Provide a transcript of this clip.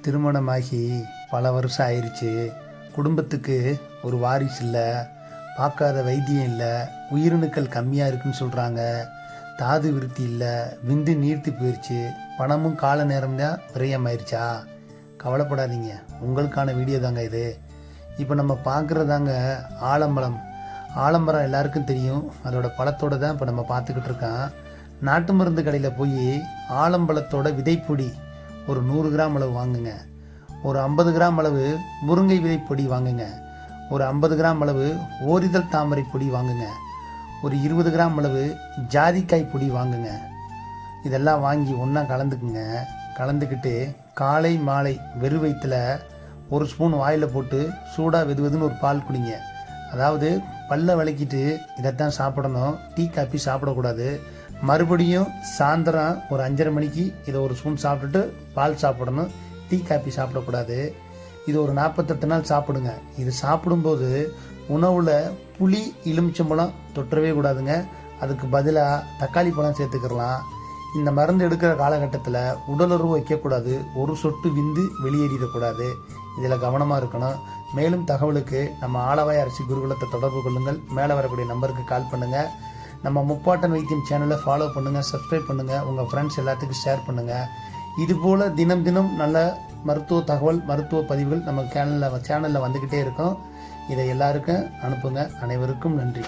திருமணமாகி பல வருஷம் ஆயிடுச்சு. குடும்பத்துக்கு ஒரு வாரிசு இல்லை, பார்க்காத வைத்தியம் இல்லை, உயிரணுக்கள் கம்மியாக இருக்குன்னு சொல்கிறாங்க, தாது விருத்தி இல்லை, விந்து நீர்த்து போயிடுச்சு, பணமும் கால நேரம் தான் விரயமாயிருச்சா? கவலைப்படாதீங்க, உங்களுக்கான வீடியோ தாங்க இது. இப்போ நம்ம பார்க்குறதாங்க ஆலம்பரம். ஆலம்பரம் எல்லாருக்கும் தெரியும், அதோட பழத்தோடு தான் இப்போ நம்ம பார்த்துக்கிட்டு இருக்கோம். நாட்டு மருந்து கடையில் போய் ஆலம்பழத்தோட விதைப்பொடி ஒரு 100 கிராம் அளவு வாங்குங்க. ஒரு 50 கிராம் அளவு முருங்கை விதைப்பொடி வாங்குங்க. ஒரு 50 கிராம் அளவு ஓரிதழ் தாமரை பொடி வாங்குங்க. ஒரு 20 கிராம் அளவு ஜாதிக்காய் பொடி வாங்குங்க. இதெல்லாம் வாங்கி ஒன்றா கலந்துக்குங்க. கலந்துக்கிட்டு காலை மாலை வெறும் வயிற்றில் ஒரு ஸ்பூன் வாயில் போட்டு சூடாக வெதுவெதுன்னு ஒரு பால் குடிங்க. அதாவது பல்ல விளக்கிட்டு இதைத்தான் சாப்பிடணும், டீ காப்பி சாப்பிடக்கூடாது. மறுபடியும் சாயந்தரம் ஒரு 5:30 மணிக்கு இதை ஒரு ஸ்பூன் சாப்பிட்டுட்டு பால் சாப்பிடணும், டீ காப்பி சாப்பிடக்கூடாது. இது ஒரு 48 நாள் சாப்பிடுங்க. இது சாப்பிடும்போது உணவில் புளி எலுமிச்சம்பழம் தொற்றவே கூடாதுங்க. அதுக்கு பதிலாக தக்காளி பழம் சேர்த்துக்கலாம். இந்த மருந்து எடுக்கிற காலகட்டத்தில் உடலுறவு வைக்கக்கூடாது, ஒரு சொட்டு விந்து வெளியேறிடக்கூடாது. இதில் கவனமாக இருக்கணும். மேலும் தகவலுக்கு நம்ம ஆலவாய் அரசி குருகுலத்தை தொடர்பு கொள்ளுங்கள். மேலே வரக்கூடிய நம்பருக்கு கால் பண்ணுங்கள். நம்ம முப்பாட்டன் வைத்தியம் சேனலை ஃபாலோ பண்ணுங்கள், சப்ஸ்கிரைப் பண்ணுங்கள், உங்கள் ஃப்ரெண்ட்ஸ் எல்லாத்துக்கும் ஷேர் பண்ணுங்கள். இதுபோல் தினம் தினம் நல்ல மருத்துவ தகவல், மருத்துவ பதிவுகள் நம்ம சேனலில் வந்துக்கிட்டே இருக்கும். இதை எல்லாருக்கும் அனுப்புங்க. அனைவருக்கும் நன்றி.